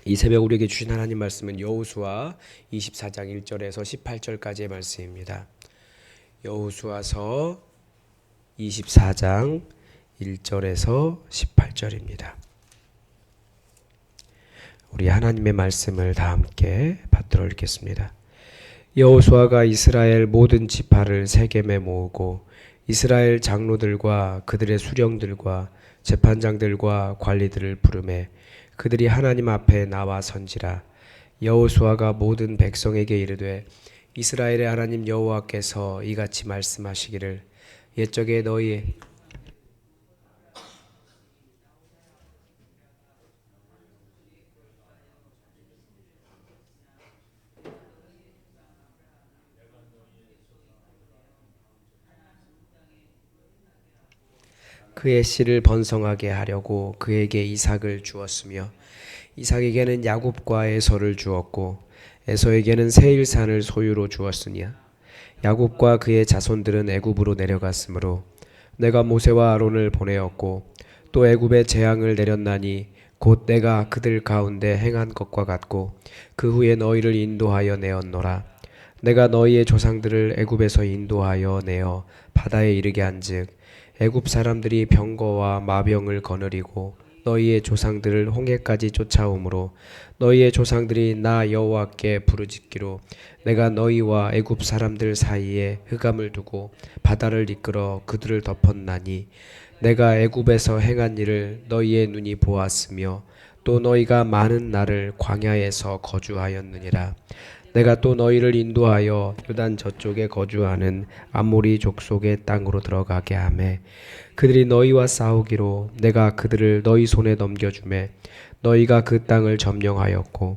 이 새벽 우리에게 주신 하나님 말씀은 여호수아 24장 1절에서 18절까지의 말씀입니다. 여호수아서 24장 1절에서 18절입니다. 우리 하나님의 말씀을 다 함께 받들어 읽겠습니다. 여호수아가 이스라엘 모든 지파를 세겜에 모으고 이스라엘 장로들과 그들의 수령들과 재판장들과 관리들을 부르매 그들이 하나님 앞에 나와 선지라. 여호수아가 모든 백성에게 이르되 이스라엘의 하나님 여호와께서 이같이 말씀하시기를 옛적에 너희 그의 씨를 번성하게 하려고 그에게 이삭을 주었으며 이삭에게는 야곱과 에서를 주었고 에서에게는 세일산을 소유로 주었으니 야곱과 그의 자손들은 애굽으로 내려갔으므로 내가 모세와 아론을 보내었고 또 애굽에 재앙을 내렸나니 곧 내가 그들 가운데 행한 것과 같고 그 후에 너희를 인도하여 내었노라. 내가 너희의 조상들을 애굽에서 인도하여 내어 바다에 이르게 한즉 애굽 사람들이 병거와 마병을 거느리고 너희의 조상들을 홍해까지 쫓아오므로 너희의 조상들이 나 여호와께 부르짖기로 내가 너희와 애굽 사람들 사이에 흑암을 두고 바다를 이끌어 그들을 덮었나니 내가 애굽에서 행한 일을 너희의 눈이 보았으며 또 너희가 많은 날을 광야에서 거주하였느니라. 내가 또 너희를 인도하여 요단 저쪽에 거주하는 아모리 족속의 땅으로 들어가게 하매 그들이 너희와 싸우기로 내가 그들을 너희 손에 넘겨주매 너희가 그 땅을 점령하였고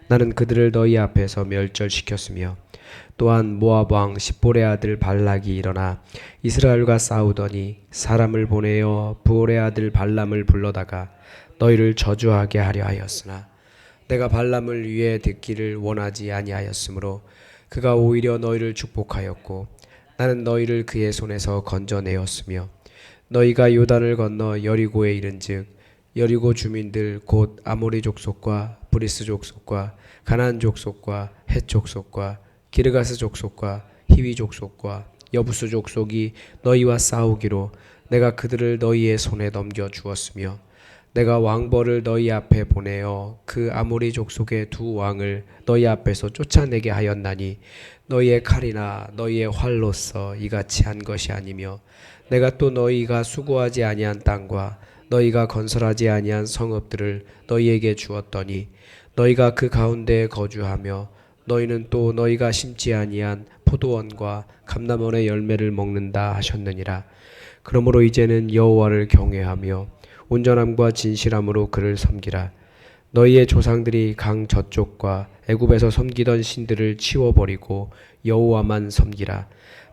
나는 그들을 너희 앞에서 멸절시켰으며 또한 모압 왕 십볼의 아들 발락이 일어나 이스라엘과 싸우더니 사람을 보내어 부올의 아들 발람을 불러다가 너희를 저주하게 하려 하였으나 내가 발람을 위해 듣기를 원하지 아니하였으므로 그가 오히려 너희를 축복하였고 나는 너희를 그의 손에서 건져내었으며 너희가 요단을 건너 여리고에 이른즉 여리고 주민들 곧 아모리 족속과 브리스 족속과 가나안 족속과 헷 족속과 기르가스 족속과 히위 족속과 여부스 족속이 너희와 싸우기로 내가 그들을 너희의 손에 넘겨 주었으며 내가 왕벌을 너희 앞에 보내어 그 아모리 족속의 두 왕을 너희 앞에서 쫓아내게 하였나니 너희의 칼이나 너희의 활로서 이같이 한 것이 아니며 내가 또 너희가 수고하지 아니한 땅과 너희가 건설하지 아니한 성읍들을 너희에게 주었더니 너희가 그 가운데에 거주하며 너희는 또 너희가 심지 아니한 포도원과 감람원의 열매를 먹는다 하셨느니라. 그러므로 이제는 여호와를 경외하며 온전함과 진실함으로 그를 섬기라. 너희의 조상들이 강 저쪽과 애굽에서 섬기던 신들을 치워버리고 여호와만 섬기라.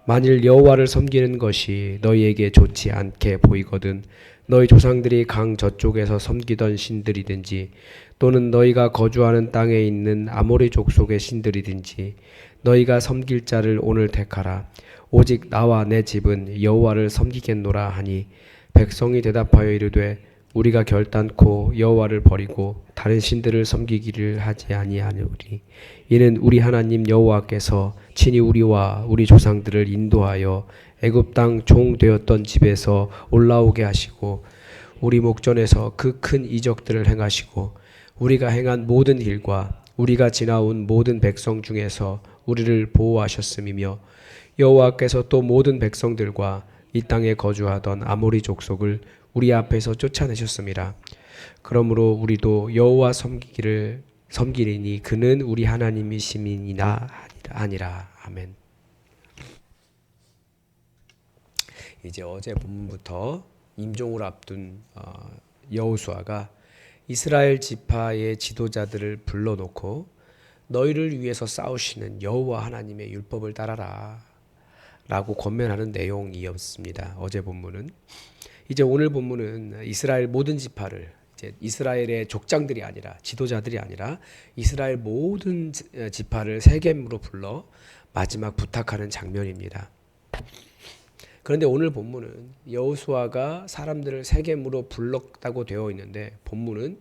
만일 여호와를 섬기는 것이 너희에게 좋지 않게 보이거든 너희 조상들이 강 저쪽에서 섬기던 신들이든지 또는 너희가 거주하는 땅에 있는 아모리 족속의 신들이든지 너희가 섬길 자를 오늘 택하라. 오직 나와 내 집은 여호와를 섬기겠노라 하니 백성이 대답하여 이르되 우리가 결단코 여호와를 버리고 다른 신들을 섬기기를 하지 아니하노니 이는 우리 하나님 여호와께서 친히 우리와 우리 조상들을 인도하여 애굽 땅 종 되었던 집에서 올라오게 하시고 우리 목전에서 그 큰 이적들을 행하시고 우리가 행한 모든 일과 우리가 지나온 모든 백성 중에서 우리를 보호하셨음이며 여호와께서 또 모든 백성들과 이 땅에 거주하던 아모리 족속을 우리 앞에서 쫓아내셨습니다. 그러므로 우리도 여호와 섬기리니 그는 우리 하나님이심이니라 하니라. 아멘. 이제 어제 본문부터 임종을 앞둔 여호수아가 이스라엘 지파의 지도자들을 불러놓고 너희를 위해서 싸우시는 여호와 하나님의 율법을 따라라 라고 권면하는 내용이었습니다. 어제 본문은. 이제 오늘 본문은 이스라엘 모든 지파를 이제 이스라엘의 족장들이 아니라 지도자들이 아니라 이스라엘 모든 지파를 세겜으로 불러 마지막 부탁하는 장면입니다. 그런데 오늘 본문은 여호수아가 사람들을 세겜으로 불렀다고 되어 있는데 본문은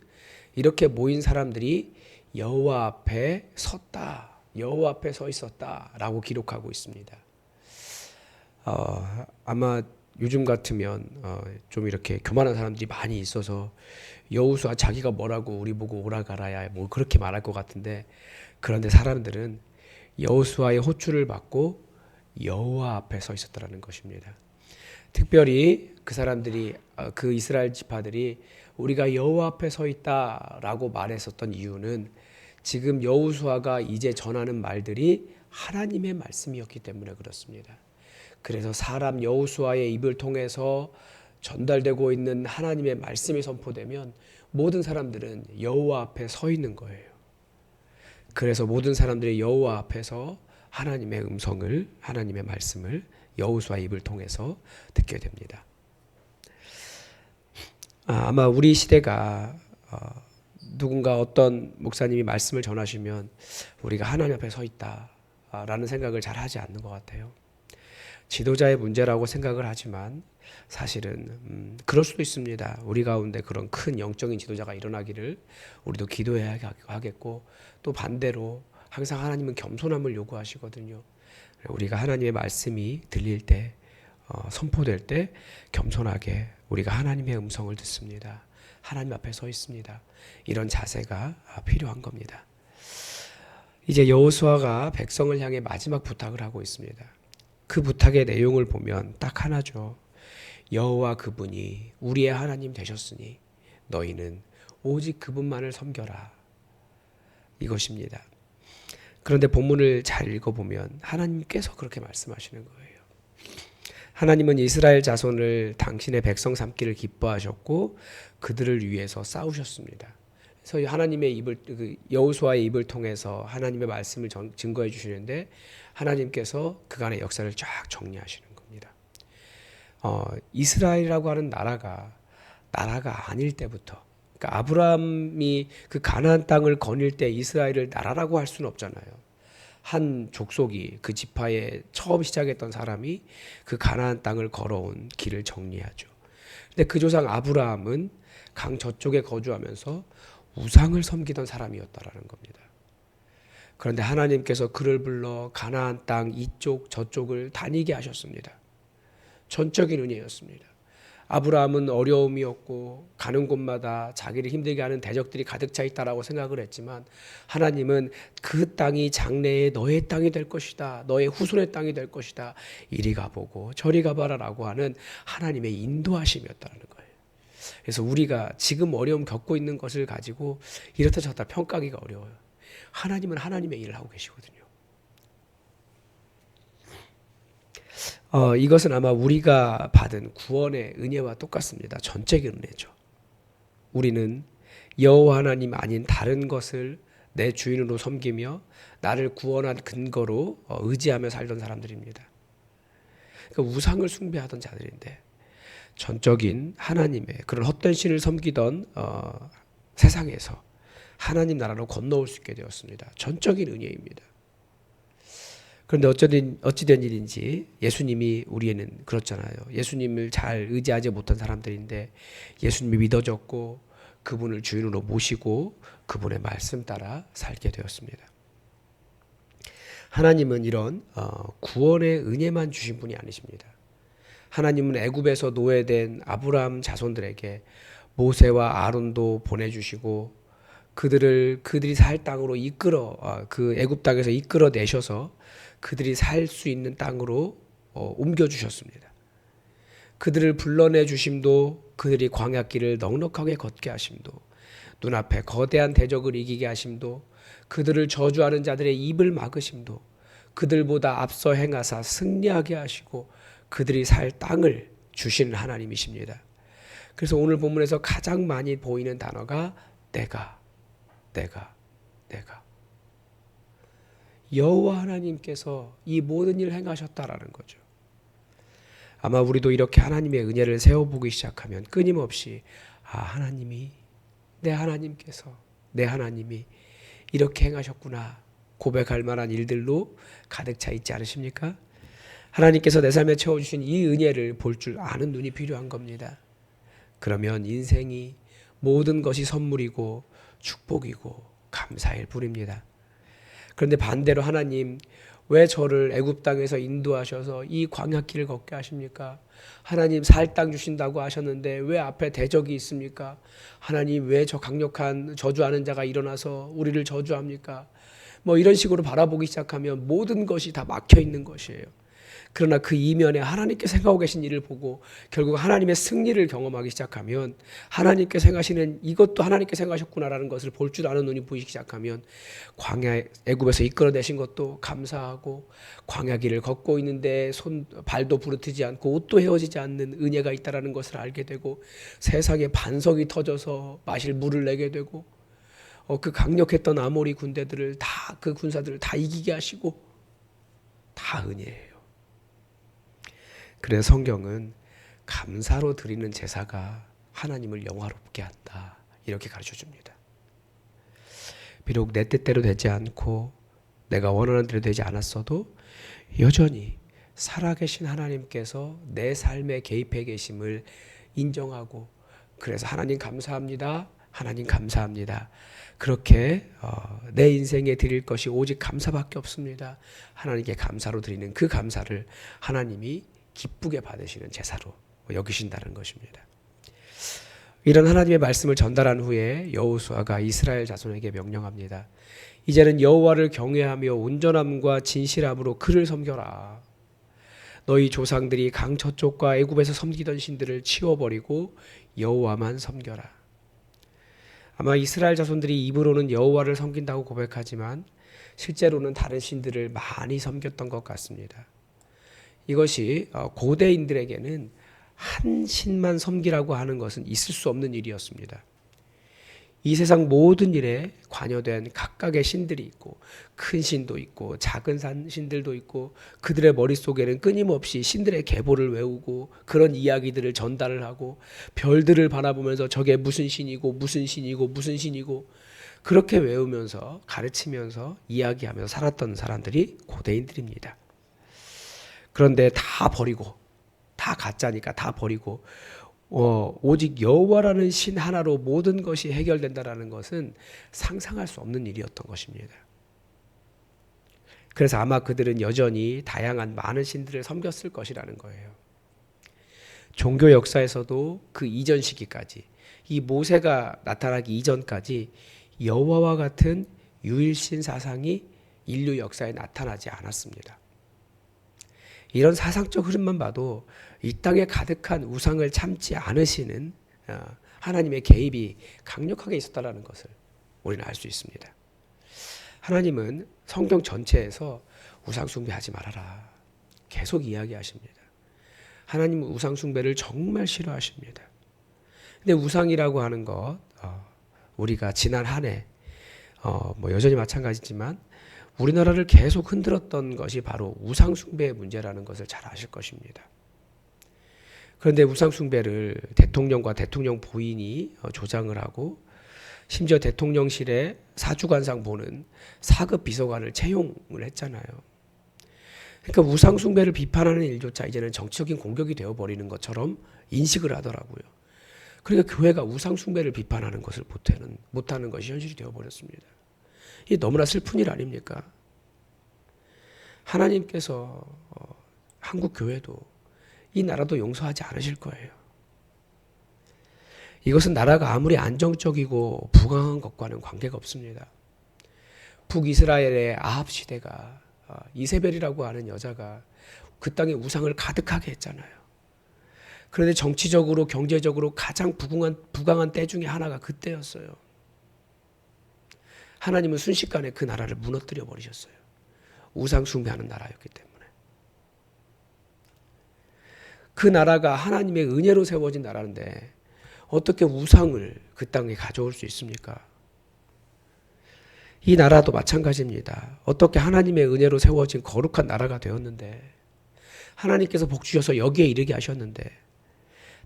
이렇게 모인 사람들이 여호와 앞에 섰다. 여호와 앞에 서 있었다라고 기록하고 있습니다. 아마 요즘 같으면 좀 이렇게 교만한 사람들이 많이 있어서 여호수아 자기가 뭐라고 우리 보고 오라가라야 뭐 그렇게 말할 것 같은데, 그런데 사람들은 여호수아의 호출을 받고 여호와 앞에 서 있었다라는 것입니다. 특별히 그 사람들이 그 이스라엘 지파들이 우리가 여호와 앞에 서 있다라고 말했었던 이유는 지금 여호수아가 이제 전하는 말들이 하나님의 말씀이었기 때문에 그렇습니다. 그래서 사람 여호수아의 입을 통해서 전달되고 있는 하나님의 말씀이 선포되면 모든 사람들은 여호와 앞에 서 있는 거예요. 그래서 모든 사람들이 여호와 앞에서 하나님의 음성을, 하나님의 말씀을 여호수아 입을 통해서 듣게 됩니다. 아마 우리 시대가 누군가 어떤 목사님이 말씀을 전하시면 우리가 하나님 앞에 서 있다라는 생각을 잘 하지 않는 것 같아요. 지도자의 문제라고 생각을 하지만 사실은 그럴 수도 있습니다. 우리 가운데 그런 큰 영적인 지도자가 일어나기를 우리도 기도해야 하겠고, 또 반대로 항상 하나님은 겸손함을 요구하시거든요. 우리가 하나님의 말씀이 들릴 때, 선포될 때 겸손하게 우리가 하나님의 음성을 듣습니다. 하나님 앞에 서 있습니다. 이런 자세가 필요한 겁니다. 이제 여호수아가 백성을 향해 마지막 부탁을 하고 있습니다. 그 부탁의 내용을 보면 딱 하나죠. 여호와 그분이 우리의 하나님 되셨으니 너희는 오직 그분만을 섬겨라. 이것입니다. 그런데 본문을 잘 읽어보면 하나님께서 그렇게 말씀하시는 거예요. 하나님은 이스라엘 자손을 당신의 백성 삼기를 기뻐하셨고 그들을 위해서 싸우셨습니다. 그래서 하나님의 여호수아의 입을 통해서 하나님의 말씀을 증거해 주시는데 하나님께서 그간의 역사를 쫙 정리하시는 겁니다. 이스라엘이라고 하는 나라가 아닐 때부터, 그러니까 아브라함이 그 가나안 땅을 거닐 때 이스라엘을 나라라고 할 수는 없잖아요. 한 족속이, 그 지파에 처음 시작했던 사람이 그 가나안 땅을 걸어온 길을 정리하죠. 근데 그 조상 아브라함은 강 저쪽에 거주하면서 우상을 섬기던 사람이었다라는 겁니다. 그런데 하나님께서 그를 불러 가나안 땅 이쪽 저쪽을 다니게 하셨습니다. 전적인 은혜였습니다. 아브라함은 어려움이었고 가는 곳마다 자기를 힘들게 하는 대적들이 가득 차 있다라고 생각을 했지만 하나님은 그 땅이 장래에 너의 땅이 될 것이다. 너의 후손의 땅이 될 것이다. 이리 가보고 저리 가봐라라고 하는 하나님의 인도하심이었다는 거예요. 그래서 우리가 지금 어려움 겪고 있는 것을 가지고 이렇다 저렇다 평가하기가 어려워요. 하나님은 하나님의 일을 하고 계시거든요. 이것은 아마 우리가 받은 구원의 은혜와 똑같습니다. 전적인 은혜죠. 우리는 여호와 하나님 아닌 다른 것을 내 주인으로 섬기며 나를 구원한 근거로 의지하며 살던 사람들입니다. 그러니까 우상을 숭배하던 자들인데 전적인 하나님의 그런 헛된 신을 섬기던 세상에서 하나님 나라로 건너올 수 있게 되었습니다. 전적인 은혜입니다. 그런데 어찌된 일인지 예수님이 우리에는 그렇잖아요. 예수님을 잘 의지하지 못한 사람들인데 예수님이 믿어졌고 그분을 주인으로 모시고 그분의 말씀 따라 살게 되었습니다. 하나님은 이런 구원의 은혜만 주신 분이 아니십니다. 하나님은 애굽에서 노예된 아브라함 자손들에게 모세와 아론도 보내주시고 그들이 살 땅으로 그 애굽 땅에서 이끌어 내셔서 그들이 살 수 있는 땅으로 옮겨 주셨습니다. 그들을 불러내 주심도, 그들이 광야길을 넉넉하게 걷게 하심도, 눈앞에 거대한 대적을 이기게 하심도, 그들을 저주하는 자들의 입을 막으심도, 그들보다 앞서 행하사 승리하게 하시고 그들이 살 땅을 주시는 하나님이십니다. 그래서 오늘 본문에서 가장 많이 보이는 단어가 내가. 여호와 하나님께서 이 모든 일을 행하셨다라는 거죠. 아마 우리도 이렇게 하나님의 은혜를 세워보기 시작하면 끊임없이 하나님이, 내 하나님이 이렇게 행하셨구나 고백할 만한 일들로 가득 차 있지 않으십니까? 하나님께서 내 삶에 채워주신 이 은혜를 볼 줄 아는 눈이 필요한 겁니다. 그러면 인생이 모든 것이 선물이고 축복이고 감사일 뿐입니다. 그런데 반대로 하나님, 왜 저를 애굽 땅에서 인도하셔서 이 광야길을 걷게 하십니까? 하나님, 살 땅 주신다고 하셨는데 왜 앞에 대적이 있습니까? 하나님, 왜 저 강력한 저주하는 자가 일어나서 우리를 저주합니까? 뭐 이런 식으로 바라보기 시작하면 모든 것이 다 막혀 있는 것이에요. 그러나 그 이면에 하나님께 생각하고 계신 일을 보고 결국 하나님의 승리를 경험하기 시작하면, 하나님께 생각하시는 이것도 하나님께 생각하셨구나라는 것을 볼 줄 아는 눈이 보이기 시작하면, 광야 애굽에서 이끌어내신 것도 감사하고, 광야 길을 걷고 있는데 발도 부르트지 않고 옷도 헤어지지 않는 은혜가 있다라는 것을 알게 되고, 세상에 반석이 터져서 마실 물을 내게 되고, 그 강력했던 아모리 군대들을 다, 그 군사들을 다 이기게 하시고, 다 은혜예요. 그래서 성경은 감사로 드리는 제사가 하나님을 영화롭게 한다, 이렇게 가르쳐 줍니다. 비록 내 뜻대로 되지 않고 내가 원하는 대로 되지 않았어도 여전히 살아계신 하나님께서 내 삶에 개입해 계심을 인정하고, 그래서 하나님 감사합니다, 하나님 감사합니다, 그렇게 내 인생에 드릴 것이 오직 감사밖에 없습니다, 하나님께 감사로 드리는 그 감사를 하나님이 기쁘게 받으시는 제사로 여기신다는 것입니다. 이런 하나님의 말씀을 전달한 후에 여호수아가 이스라엘 자손에게 명령합니다. 이제는 여호와를 경외하며 온전함과 진실함으로 그를 섬겨라. 너희 조상들이 강 저쪽과 애굽에서 섬기던 신들을 치워버리고 여호와만 섬겨라. 아마 이스라엘 자손들이 입으로는 여호와를 섬긴다고 고백하지만 실제로는 다른 신들을 많이 섬겼던 것 같습니다. 이것이 고대인들에게는 한 신만 섬기라고 하는 것은 있을 수 없는 일이었습니다. 이 세상 모든 일에 관여된 각각의 신들이 있고, 큰 신도 있고 작은 신들도 있고, 그들의 머릿속에는 끊임없이 신들의 계보를 외우고 그런 이야기들을 전달을 하고, 별들을 바라보면서 저게 무슨 신이고 무슨 신이고 무슨 신이고 그렇게 외우면서 가르치면서 이야기하면서 살았던 사람들이 고대인들입니다. 그런데 다 버리고, 다 가짜니까 다 버리고, 오직 여호와라는 신 하나로 모든 것이 해결된다라는 것은 상상할 수 없는 일이었던 것입니다. 그래서 아마 그들은 여전히 다양한 많은 신들을 섬겼을 것이라는 거예요. 종교 역사에서도 그 이전 시기까지, 이 모세가 나타나기 이전까지 여호와와 같은 유일신 사상이 인류 역사에 나타나지 않았습니다. 이런 사상적 흐름만 봐도 이 땅에 가득한 우상을 참지 않으시는 하나님의 개입이 강력하게 있었다는 것을 우리는 알 수 있습니다. 하나님은 성경 전체에서 우상 숭배하지 말아라 계속 이야기하십니다. 하나님은 우상 숭배를 정말 싫어하십니다. 근데 우상이라고 하는 것, 우리가 지난 한 해 여전히 마찬가지지만 우리나라를 계속 흔들었던 것이 바로 우상 숭배의 문제라는 것을 잘 아실 것입니다. 그런데 우상 숭배를 대통령과 대통령 부인이 조장을 하고, 심지어 대통령실에 사주관상 보는 4급 비서관을 채용을 했잖아요. 그러니까 우상 숭배를 비판하는 일조차 이제는 정치적인 공격이 되어버리는 것처럼 인식을 하더라고요. 그러니까 교회가 우상 숭배를 비판하는 것을 못하는 것이 현실이 되어버렸습니다. 이 너무나 슬픈 일 아닙니까? 하나님께서 한국 교회도 이 나라도 용서하지 않으실 거예요. 이것은 나라가 아무리 안정적이고 부강한 것과는 관계가 없습니다. 북이스라엘의 아합 시대가 이세벨이라고 하는 여자가 그 땅에 우상을 가득하게 했잖아요. 그런데 정치적으로 경제적으로 가장 부강한 때 중에 하나가 그때였어요. 하나님은 순식간에 그 나라를 무너뜨려 버리셨어요. 우상 숭배하는 나라였기 때문에. 그 나라가 하나님의 은혜로 세워진 나라인데 어떻게 우상을 그 땅에 가져올 수 있습니까? 이 나라도 마찬가지입니다. 어떻게 하나님의 은혜로 세워진 거룩한 나라가 되었는데, 하나님께서 복 주셔서 여기에 이르게 하셨는데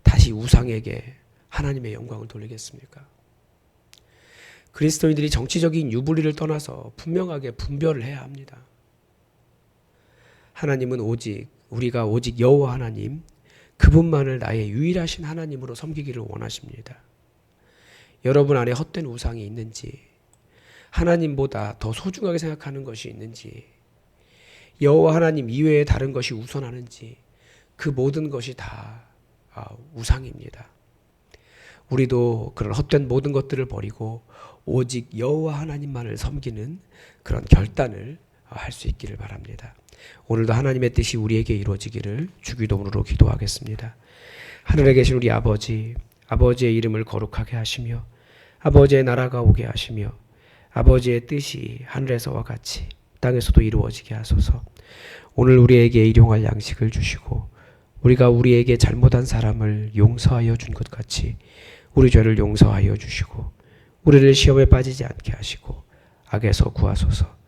다시 우상에게 하나님의 영광을 돌리겠습니까? 그리스도인들이 정치적인 유불리를 떠나서 분명하게 분별을 해야 합니다. 하나님은 우리가 오직 여호와 하나님, 그분만을 나의 유일하신 하나님으로 섬기기를 원하십니다. 여러분 안에 헛된 우상이 있는지, 하나님보다 더 소중하게 생각하는 것이 있는지, 여호와 하나님 이외에 다른 것이 우선하는지, 그 모든 것이 다 우상입니다. 우리도 그런 헛된 모든 것들을 버리고 오직 여호와 하나님만을 섬기는 그런 결단을 할 수 있기를 바랍니다. 오늘도 하나님의 뜻이 우리에게 이루어지기를 주기도문으로 기도하겠습니다. 하늘에 계신 우리 아버지, 아버지의 이름을 거룩하게 하시며 아버지의 나라가 오게 하시며 아버지의 뜻이 하늘에서와 같이 땅에서도 이루어지게 하소서. 오늘 우리에게 일용할 양식을 주시고 우리가 우리에게 잘못한 사람을 용서하여 준 것 같이 우리 죄를 용서하여 주시고 우리를 시험에 빠지지 않게 하시고 악에서 구하소서.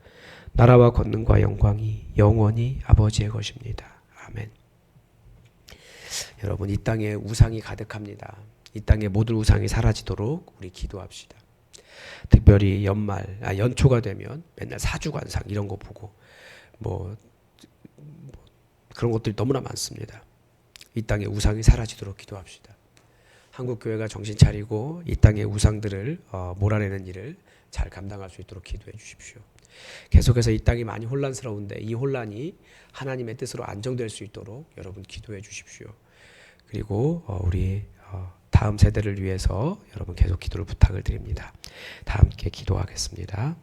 나라와 권능과 영광이 영원히 아버지의 것입니다. 아멘. 여러분, 이 땅에 우상이 가득합니다. 이 땅에 모든 우상이 사라지도록 우리 기도합시다. 특별히 연초가 되면 맨날 사주관상 이런 거 보고 그런 것들이 너무나 많습니다. 이 땅에 우상이 사라지도록 기도합시다. 한국교회가 정신 차리고 이 땅의 우상들을 몰아내는 일을 잘 감당할 수 있도록 기도해 주십시오. 계속해서 이 땅이 많이 혼란스러운데 이 혼란이 하나님의 뜻으로 안정될 수 있도록 여러분 기도해 주십시오. 그리고 우리 다음 세대를 위해서 여러분 계속 기도를 부탁을 드립니다. 다 함께 기도하겠습니다.